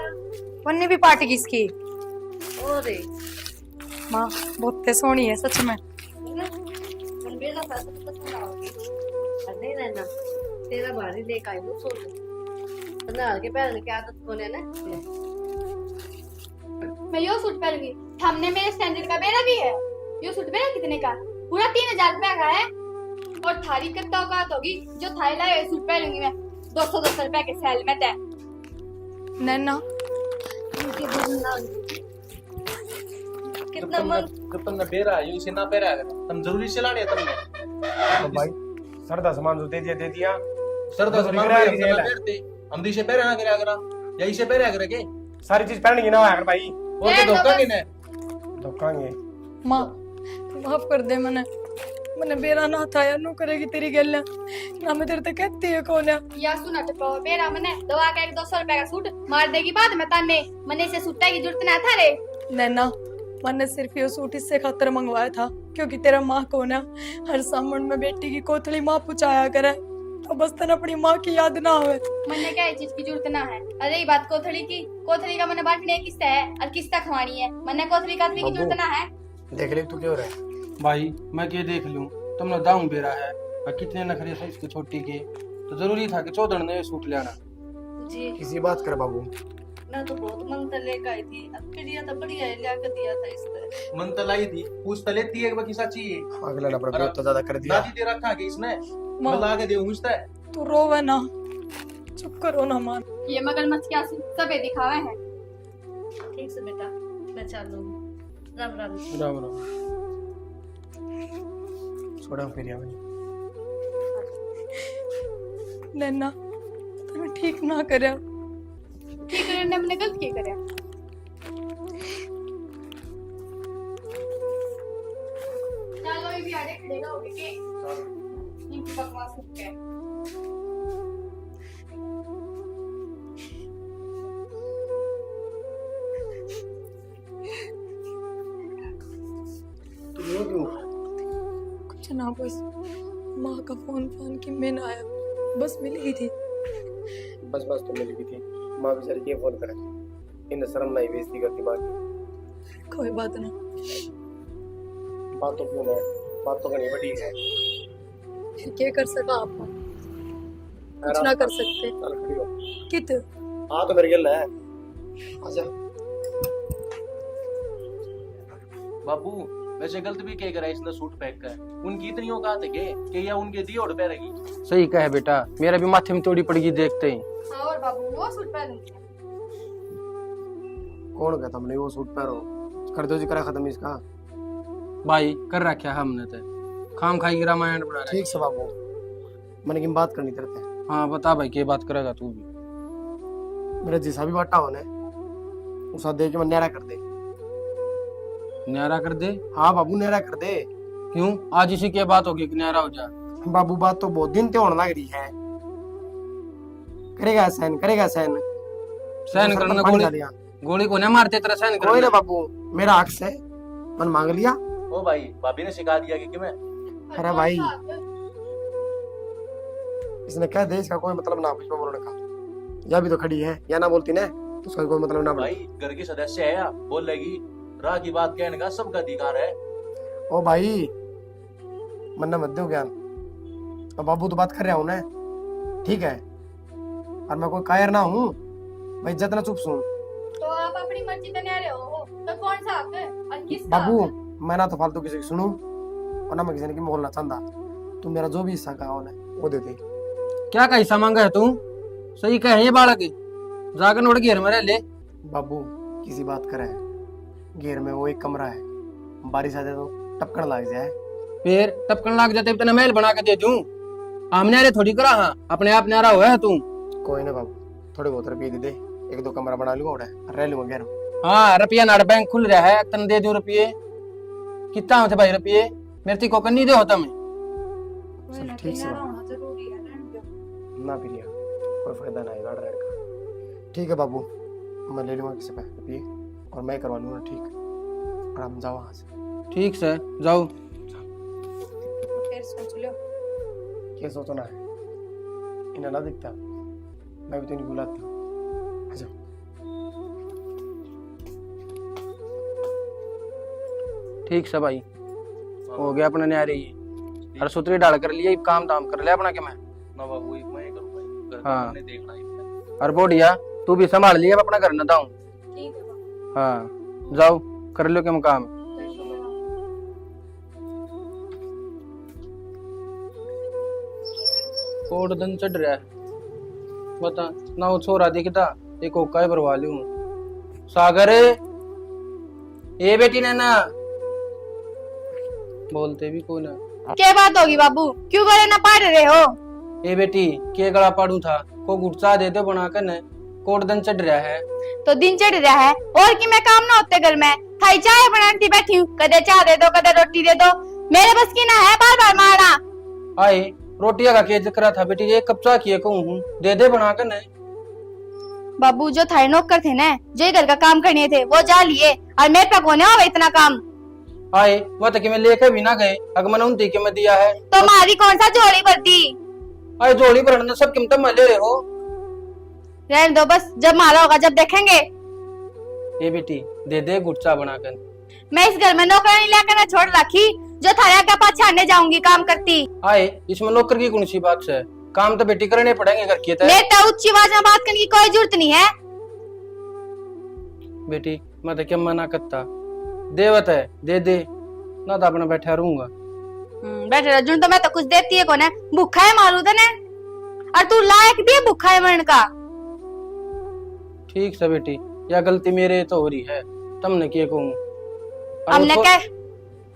वन्नी भी पार्टी किसकी? और माँ बहुत सोहनी है सच में। बेला साथ तो सुनाओगी नहीं रहना, तेरा भारी लेकर आई हूँ सोच बना के पहनने की आदत कोने ना। मैं यो सूट पहनूंगी, हमने मेरे स्टैंडर्ड का बेरा भी है। यो सूट बेरा कितने का? पूरा 3000 रुपया का है। और थारी कितना औकात होगी जो थाई लाए हुए सूट पहनूंगी मैं 200 रुपया के सेल में तय। नैना कितना मन तुमने बेरा है इसे ना बेरा है तुम जरूरी से लाने तुमने तो भाई सरदा सामान जो दे दिया सर तो तो हम निकरा नहीं जेल है। बेरते हम दिशे बेरा ना करा करा या इसे बेरा करे के सारी चीज पहननी ना है भाई और के धोखा के ने धोखांगे। माँ माफ कर दे, मैंने बेरा ना था यार, नो करेगी तेरी गल ना, मैं तेरे तक कहती है कौन है। या सुना तो पाओ बेरा मने दवा का 200 रुपया का सूट मार देगी बाद में ताने, मने से सूटा की जरूरत ना था रे। नैना मैंने सिर्फ ये सूट इससे खातर मंगवाया था क्योंकि तेरा माँ को ना हर सामन में बेटी की कोथली माँ पुचाया करे, तो बस तन अपनी माँ की याद ना होवे। मने क्या चीज की जरूरत ना है। अरे ये बात कोथली का मने बांटने किस्ता है और किस्ता खवानी है, मने कोथली का की जरूरत ना है। देख ले तू क्यों रहा भाई मैं क्या देख लूं, तुमने दाऊं बेरा है और कितने नखरे थे इसकी छोटी के, तो जरूरी था कि चौधर ने सूट ले आना। जी किसी बात कर बाबू। मैं तो बहुत मन तक लेकर आई थी, अब बढ़िया था बढ़िया लिया कर दिया था इसने। मन तलाई थी पूछ तलेती है बाकी सच्ची है अगला ना पर बहुत ज्यादा कर दिया। दादी दे रखा के इसने माँ मला के दे पूछता है तू रोवे ना, चुप करो ना माँ। ये मगरमच्छ क्या सबे दिखावे हैं। ठीक से बेटा मैं चलूंगी। राम राम। राम राम। छोड़ा फिर यार नैना तुम ठीक ना करया ठीक है ने मैंने गलत की करया। चलो ये भी आड़े खड़ेगा हो के इनकी बकवास सुन के। तुम रो क्यों? कुछ ना बस माँ का फोन की मैं ना आया बस मिल गई थी। बस तो मिल गई थी। माँ बेचारी के फोन करे, इन्हें शर्म नहीं, बेइज्जती करती माँ की। कोई बात ना, बात तो क्यों है, बात तो करनी बड़ी है। फिर क्या कर सका आप? कुछ ना कर सकते। चल खड़ी हो। कित हाँ तो मेरे गिल है। आजा। बाबू वैसे गलत भी क्या करा इसने सूट पैक कर, उनकी इतनी औकात है कि या उनके दी ओढ़ पे रहेगी। सही कहे बेटा, मेरा भी माथे में तोड़ी पड़गी देखते ही। हाँ और बाबू वो सूट पहनूंगी। कौन कहता हमने वो सूट पहनो? कर दो जी, करा खत्म इसका। भाई कर रखा हमने तो, खाम खाई की रामायण बना रहा है। ठीक से बाबू, मैंने की बात करनी करते हैं। हाँ बता भाई, क्या बात करेगा तू भी? मेरा जिसा भी बाटा होने उसा दे के मैं न्यारा कर दे। न्यारा कर दे? हाँ बाबू न्यारा कर दे। क्यों, आज इसी की बात होगी कि न्यारा हो जा? बाबू बात तो बहुत दिन ते होने लग रही है। करेगा सहन, करेगा सहन। सहन करना, गोली को नहीं मारते तेरा सहन कोई ना करना। बाबू, मेरा हक से मन मांग लिया। ओ भाई भाभी ने सिखा दिया कि मैं अरे भाई इसने कह दे, इसका कोई मतलब ना कुछ बोलने का। या भी तो खड़ी है, या ना बोलती ना तो उसका कोई मतलब ना बने। भाई घर की सदस्य है या बोल लेगी, राह की बात कहने का सबका अधिकार है। ओ भाई मन मत दो ज्ञान। अब बाबू तो बात कर रहा हूँ ना, ठीक है? और मैं कोई कायर ना हूँ, मैं इज्जत ना चुप सुन। तो आप अपनी मर्जी से न्यारे हो तो कौन सा हक है और किसका बाबू हक है? मैं ना तो फालतू किसी की सुनूं और ना मैं किसी ने की बोलना चाहता। तू मेरा जो भी हिस्सा का है वो दे दे। क्या का हिस्सा मांगा है तू? सही कहे ये बालक, जाकर उड़ घेर मेरे ले। बाबू किसी बात करे, घेर में वो एक कमरा है, बारिश आ जाए तो टपकन लग जाए। फिर टपकन लाग जाते तेना महल बना के दे दूं। हम न्यारे थोड़ी करा, हाँ अपने आप न्यारा हुआ है तू। कोई ना बाबू, थोड़े बहुत रुपये दे दे, एक दो कमरा बना लूंगा और रह लूंगा घेर में। हाँ रुपया नाड़ बैंक खुल रहा है, तन दे दो रुपये। कितना होते भाई रुपये? मेरे को नहीं दे होता मैं। चल ठीक से ना प्रिया, कोई फायदा नहीं गाड़ रहने का। ठीक है बाबू, मैं ले लूंगा किसी पे रुपये और मैं करवा लूंगा, ठीक? और हम जाओ वहां से। ठीक से जाओ। फिर सोच लो। क्या सोचना है? इन्हें ना दिखता, मैं भी तो नहीं बुलाता। अच्छा ठीक से भाई, हो गया अपना न्यारे ही। और सूत्री डाल कर लिया, काम दाम कर लिया अपना के मैं। ना बाबू मैं करूँ भाई, घर का हाँ। मैंने देखना है। और बोडिया तू भी संभाल लिया अपना घर न दाऊं। ठीक है बाबू। हाँ जाओ कर लो क्या काम। कोड दिन चढ़ रहा है, बता ना वो छोरा दिखता एक काय भरवा लूं। सागर ए बेटी नैना, बोलते भी कोई ना। क्या बात होगी बाबू, क्यों गले ना पाड़ रहे हो? ए बेटी के गला पाड़ू था, को गुटसा दे दो बना कर न। कोड दिन चढ़ रहा है तो दिन चढ़ रहा है और कि मैं काम ना होते घर में थाई चाय बनाती बैठी हूँ, कदे चाय दे दो कदे रोटी दे दो, मेरे बस की ना है बार बार मारना। आए रोटिया का के जिक्र था बेटी, ये कब चा किए कहूँ हूँ, दे दे बना कर न। बाबू जो थाई नौकर थे ना, जो घर का काम करने थे वो जा लिए और मेरे पे कोने हो इतना काम। आए वो तो कि मैं लेकर भी ना गए, अगमन उनती के मैं दिया है तो मारी कौन सा झोली भरती? आए जोड़ी भरना सब कीमत में ले रहे हो। रहने दो बस, जब मारा होगा जब देखेंगे। ये बेटी दे दे गुटचा बनाकर। मैं इस घर में नौकरानी लेकर ना छोड़ रखी जो थारा का पाछाने जाऊंगी काम करती। आए इसमें नौकर की कौन सी बात है, काम तो बेटी करने पड़ेंगे घर के। मैं तो ऊंची आवाज में बात करने की कोई जरूरत नहीं है। बेटी मैं तो क्या मना करता, देवत है दे दे ना तो अपना बैठा रहूंगा। बैठे रजुन तो मैं तो कुछ देती है कौन है, भूखा है मारू तो ने, और तू लायक भी है भूखा है मरण का। ठीक से बेटी, या गलती मेरे तो हो रही है, तुमने किए कहूँ। हमने क्या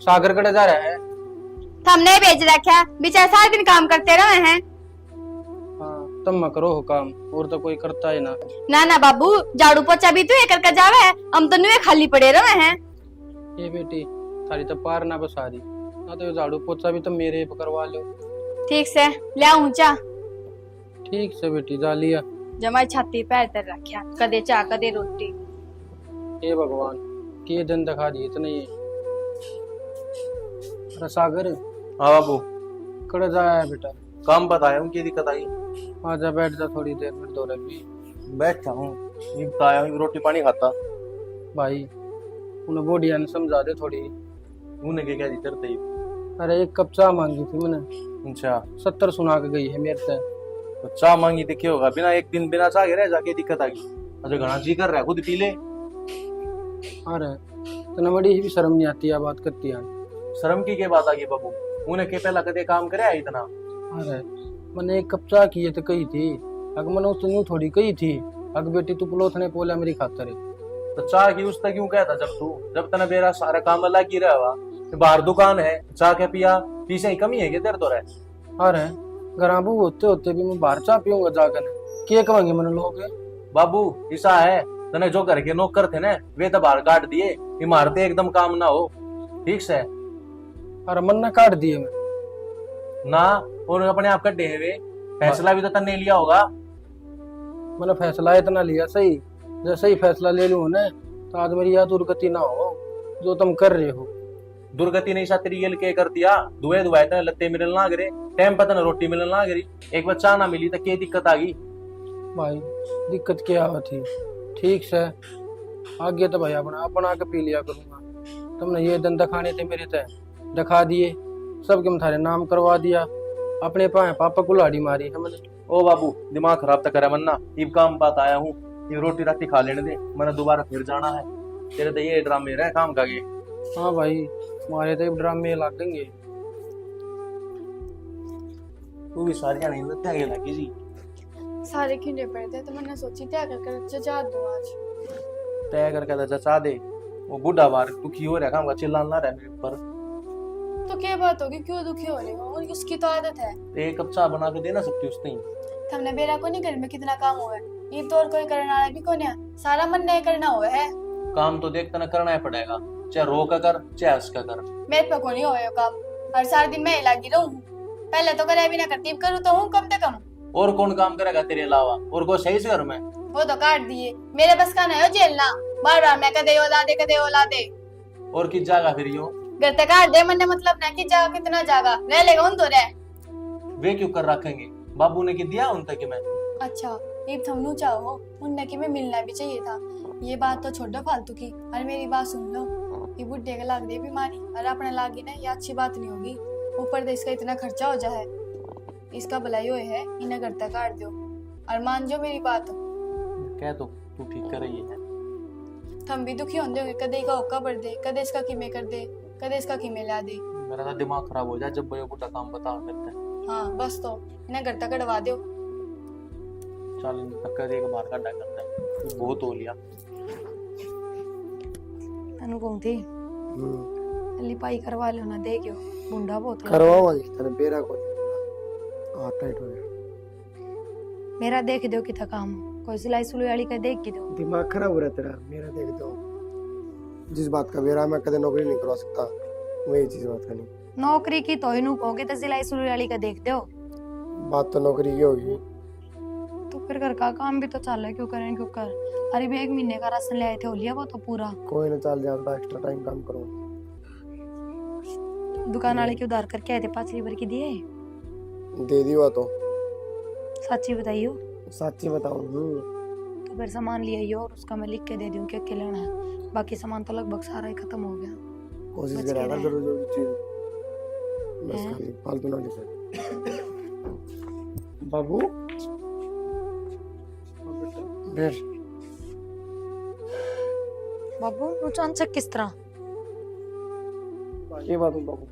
सागर कड़े जा रहा है। हमने भेज रखा बेचारा सारा दिन काम करते रहे हैं। हाँ तुम मत करो हो काम, और तो कोई करता ही ना। ना बाबू झाड़ू पोछा भी तू करके जावे, हम तो नुए खाली पड़े रहे हैं। ये बेटी थारी तो पार ना बसा दी ना, तो ये झाड़ू पोछा भी तुम मेरे पे करवा लो। ठीक से ले आऊं चा। ठीक से बेटी जा लिया। जमाई छाती पैर तर रखा, कदे चा कदे रोटी। हे भगवान के दिन दिखा दिए इतने ये। अरे सागर हाँ बाबू, कड़े जाया है बेटा। काम बताया उनकी दिक्कत आई। आजा बैठ जा थोड़ी देर में, दो रही बैठता हूँ, ये बताया हूँ, रोटी पानी खाता। भाई उन्हें बोडिया ने समझा दे थोड़ी। उन्हें क्या दी करते ही। अरे एक कप चाय मांगी थी मैंने, अच्छा 70 सुना के गई है मेरे से। तो चाह मांगी तो क्या होगा, बिना एक दिन बिना चाह के रह जाके दिक्कत आ गई। अच्छा घना जी कर रहा है, खुद पी ले। अरे तना बड़ी ही भी शर्म नहीं आती है बात करती है। शर्म की क्या बात आ गई बाबू, उन्हें के पहला कदे काम करे है इतना। अरे मैंने एक कप चाय की तो कही थी, अगर मैंने उससे यूं थोड़ी कही थी अगर बेटी तू पुलोथने पोला मेरी खातर है। तो चाह की उससे क्यों कहता, जब तना मेरा सारा काम अलग ही रहा हुआ, बाहर दुकान है, चाह के पिया पीछे ही कमी है क्या तेरे तो रहे। अरे गराबू होते होते भी मैं बाहर चाय पीऊंगा जाकर, के कहेंगे मैंने लोग। बाबू ऐसा है, तने जो घर के नौकर थे ना वे तो बाहर काट दिए, इमारतें एकदम काम ना हो ठीक से। अरे मन ने काट दिए मैं ना, और अपने आप कटे हुए फैसला भी तो तन्ने लिया होगा। मैंने फैसला इतना लिया सही, जैसे ही फैसला ले लूं ना तो आज मेरी यह दुर्गति ना हो जो तुम कर रहे हो। दुर्गति नहीं सा तेरी ये के कर दिया, दुए दुआए तने लत्ते मिलने ना गिरे, टाइम पर तने रोटी मिलने ना गिरी, एक बच्चा ना मिली तो क्या दिक्कत आ गई। भाई दिक्कत क्या थी, ठीक से आगे तो भाई अपना अपना के पी लिया करूंगा। तुमने ये दिन दिखाने थे मेरे तय दिखा दिए, सबके थारे नाम करवा दिया, अपने पापा को लाड़ी मारी है मैंने। ओ बाबू दिमाग खराब तो करे मन्ना, इब काम बात आया हूँ, ये रोटी राटी खा लेने दे, मैंने दोबारा फिर जाना है। तेरे तो ये ड्रामे रहे काम का ये। हाँ भाई हमारे तो ड्रामे लगेंगे। तू भी सारी नहीं लगता है लगी जी। सारे खिंडे पड़ते तो मैंने सोची क्या कर जजा दूं आज। तय करके जचा दे, वो बूढ़ा बार दुखी हो रहा काम का, चिल्लाना रहा मेरे ऊपर। तो क्या बात होगी, क्यों दुखी हो रही हो, उसकी तो आदत है। एक कप चाय बना के दे ना सकती उसने। हमने बेरा को नहीं घर में कितना काम हुआ है, ये तो और कोई करने वाला भी कौन है, सारा मन नहीं करना हुआ है। काम तो देखता ना करना ही पड़ेगा, चाहे रो का कर चाहे उसका कर। मेरे पे को नहीं हो काम, हर सारा दिन मैं ही लगी रहूं, पहले तो करे भी ना करती, करूँ तो हूँ कम से कम। और कौन काम करेगा तेरे अलावा, और कोई सही से घर में। वो तो काट दिए, मेरे बस का नहीं हो झेलना, बार बार मैं कदे ओला दे। और किस जागा फिर यो घर तक काट दे, मैंने मतलब ना कि जागा कितना जागा रह लेगा उन तो रह। वे क्यों कर रखेंगे, बाबू ने की दिया उन तक मैं। अच्छा एक थमनू चाहो, उनने कि मैं मिलना भी चाहिए था। ये बात तो छोड़ो फालतू की, और मेरी बात सुन लो, ये बुढ़े का लाग दे बीमारी और अपने लागी ना, ये अच्छी बात नहीं होगी। ऊपर से इसका इतना खर्चा हो जाए, इसका भलाई हो है, इन्हें घर तक काट दो और मान जो मेरी बात। कह तो तू ठीक कर रही है। हम भी दुखी होंगे, कदे का ओका बढ़ दे, कदे इसका किमे कर दे, कदे इसका किमे ला दे। मेरा तो दिमाग खराब हो जाए जब वो बुढ़ा काम बता करता है। हाँ बस तो इन्हें घर तक कटवा दो। चल टक्कर एक बार का डा करता है, बहुत हो लिया। अनुपम थी लिपाई करवा लो ना, देखियो बुंडा बहुत लगा। करवाओ तेरे बेरा को टाइट हो गया। मेरा देख दो कितना काम, कोई सिलाई सुलाई वाली का देख के दो। दिमाग खराब हो रहा है तेरा, मेरा देख दो। जिस बात का बेरा मैं कदे नौकरी नहीं करवा सकता, वही चीज बात का नहीं। नौकरी की तो इनू कहोगे तो सिलाई सुलाई वाली का देख दो। बात तो नौकरी की होगी, तो फिर घर का काम भी तो चल रहा है, क्यों करें क्यों कर। अरे भी 1 महीने का राशन ले आए थे, हो लिया वो तो पूरा। कोई ना चल जाता, एक्स्ट्रा टाइम काम करो। दुकान वाले के उधार करके आए थे, 5 लीवर की दिए। दे दियो तो सच्ची बताइयो, सच्ची बताऊं। तो फिर सामान ले आइयो और उसका मैं लिख के दे दूं क्या क्या लेना है। बाकी सामान तो लगभग सारा ही खत्म हो गया। कोशिश बच करेगा के जरूर जरूर चीज, बस हैं? खाली फालतू ना लिखे। बाबू बैठ। बाबू अचानक किस तरह ये बात हूँ बाबू।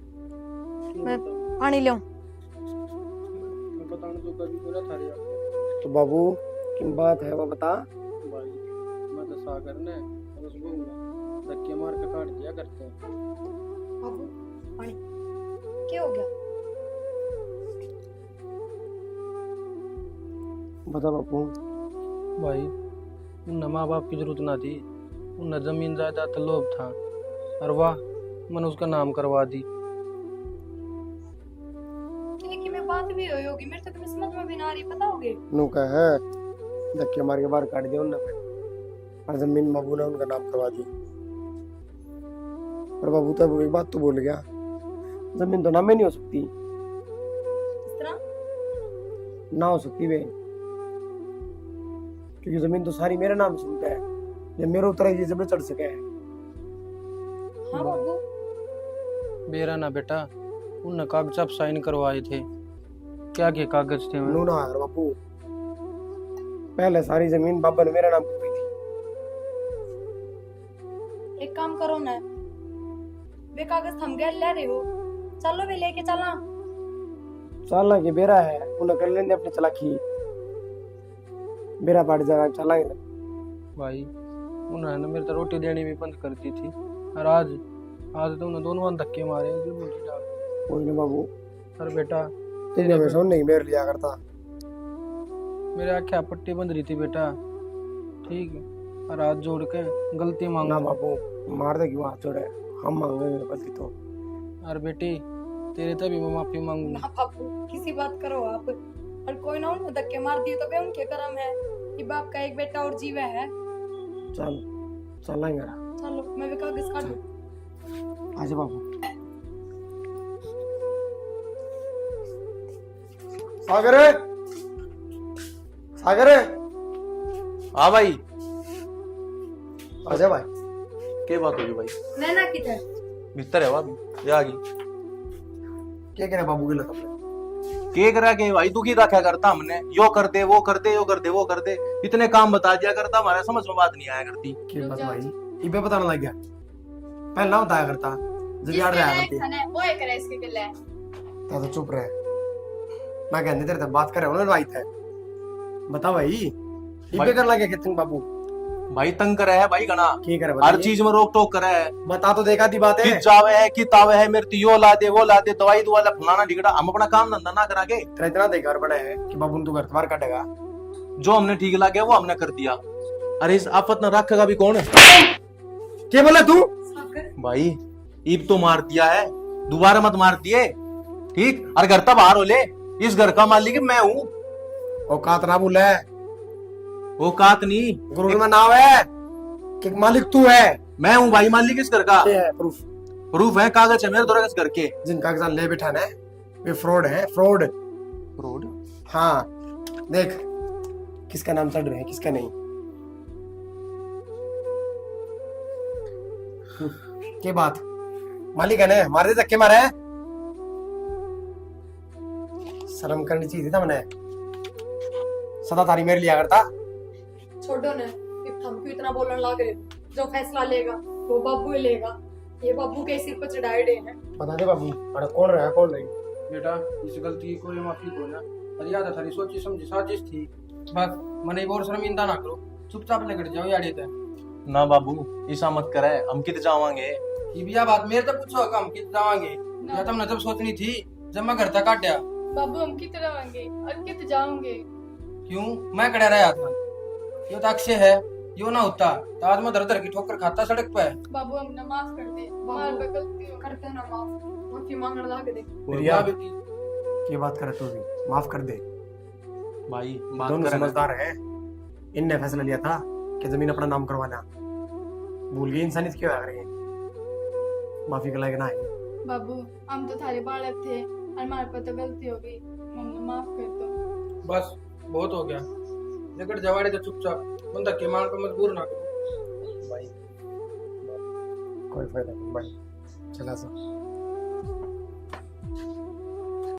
मैं पानी ले आऊं? मैं बताने तो कभी पूरा था रे तो बाबू की बात है वो बता। भाई मैं तो सागर ने और उस बहू ने धक्के मार के काट दिया करते हैं। बाबू पानी क्या हो गया? बता बापू। भाई उन माँ बाप की जरूरत ना थी, उन जमीन जायदाद का लोभ था, और वाह मैंने उसका नाम करवा दी। कि मैं बात भी हुई होगी, मेरे तो कभी समझ में भी ना आ रही, पता होगे? नू का है धक्के मार के बाहर काट दिया उनने फिर, और जमीन बाबू ने उनका नाम करवा दी। पर बाबू तो एक बात तो बोल गया, जमीन तो नाम में नहीं हो सकती, इस तरह ना हो सकती वे, क्योंकि जमीन तो सारी मेरे नाम से है, जब मेरे उतर ये जब चढ़ सके। हाँ बाबू, बेरा ना बेटा, उन कागज आप साइन करवाए थे। क्या क्या कागज थे? नू ना यार बापू, पहले सारी जमीन बाबा ने मेरे नाम पर हुई थी। एक काम करो ना, वे कागज थम गए ले रहे हो, चलो वे लेके चला। चलना की बेरा है, उन्हें कर लेने अपनी चलाकी, बेरा पाट जाएगा चलाएंगे ना। भाई उन्होंने मेरे तो रोटी देनी भी बंद कर दी थी, और आज आज तो उन्होंने दोनों धक्के मारे हैं, जो मुझे डाल। कोई ना बाबू, पर बेटा तुझे हमेशा नहीं मेरे लिया करता। मेरे आँखें पट्टी बंद रही थी बेटा, ठीक है, और हाथ जोड़ के गलती ना मांगो। बाबू, मार दे क्यों हाथ जोड़े, हम मांगेंगे गलती तो। और बेटी तेरे तभी मैं माफी मांगूंगा। ना बाबू, किसी बात करो आप, और कोई ना उनको धक्के मार दिए तो वे उनके कर्म है कि बाप का एक बेटा और जीवा है। चल चलेंगे। चलो मैं भी कागज काट दूं। आजा बाबू। सागर, सागर, हाँ भाई, आजा भाई। क्या बात होगी भाई? नैना किधर? भीतर है भाभी, ये आ गई। क्या कह रहा बाबू के लगे? के करा के भाई दुखी रखा करता हमने, यो कर दे वो कर दे, यो कर दे वो कर दे, इतने काम बता दिया करता, हमारे समझ में बात नहीं आया करती। क्या बात भाई, इबे बताने लग गया, पहले ना बताया करता, जब यार रहा करती। ओए करे इसके गले ता तो चुप रहे, मैं कहने तेरे से बात करे उन्होंने भाई थे, बता भाई, इबे कर लगे कितने बाबू? भाई तंग करे है भाई गना, की करे हर चीज में रोक टोक करे है, बता तो देखा दी बात है। कित जावे है कित आवे है, मेरे तो यो ला दे वो ला दे, दवाई दुआला फलाना ढिगड़ा, हम अपना काम धंधा ना करा के तेरा इतना देखा बड़ा है कि बाबू तू घर तुम्हार काटेगा। जो हमने ठीक लगे वो हमने कर दिया। अरे इस आफत न रखेगा भी कौन है? क्या बोला तू? भाई ईब तो मार दिया है, दोबारा मत मार दिए, ठीक? और घर तक बाहर हो ले, इस घर का मालिक मैं हूँ। औकात ना बोले, औकात नहीं, गुरु में नाव है कि मालिक तू है। मैं हूँ भाई मालिक इस घर का। ये है प्रूफ, प्रूफ है, कागज है मेरे द्वारा इस घर के। जिन कागजात ले बिठाना है वे फ्रॉड है, फ्रॉड। रोड हाँ देख किसका नाम चढ़ रहा है किसका नहीं। क्या बात, मालिक है ना, मारे धक्के मारे, शर्म करनी चाहिए था मैंने, सदा तारी मेरे लिया करता। छोड़ो ने, इब थम क्यों इतना बोलने लग रहे हो? जो फैसला लेगा वो बाबू ही लेगा, ये बाबू के सिर पर चढ़ाए डे हैं। बता दे बाबू, अरे कौन रहा कौन नहीं? बेटा इस गलती की कोई माफी को ना, और याद थारी सोची समझी साजिश थी, बस मने और शर्मिंदा ना करो, चुपचाप लेकर जाओ यार। ये ना बाबू ऐसा मत करे, हम कित जावांगे? ये भी बात मेरे तक पूछो, हम कित जावांगे? या तुमने जब सोचनी थी जब मैं घर तक काटा। बाबू हम कित रहोगे और कित जाओगे? क्यों मैं खड़ा रहा था? यो तो अक्षय है, यो ना होता तो आज मैं दर दर की ठोकर खाता सड़क पे। बाबू हमने माफ कर दे, हमारे पे गलती हो करते ना माफ, माफी मांगने लग दे। प्रिया, ये बात करे तू भी, माफ कर दे। भाई बात दोनों करे ना। समझदार है, इनने फैसला लिया था कि जमीन अपना नाम करवाना, भूल गई इंसानियत क्यों आ रही है, माफी के लायक ना है। बाबू हम तो थारे बालक थे, हमारे पे तो गलती हो गई, हमने माफ कर दो। बस बहुत हो गया, लेकर जवाड़े तो चुपचाप, बंदा के मान पर मजबूर ना करो। भाई कोई फायदा नहीं भाई, चला सा।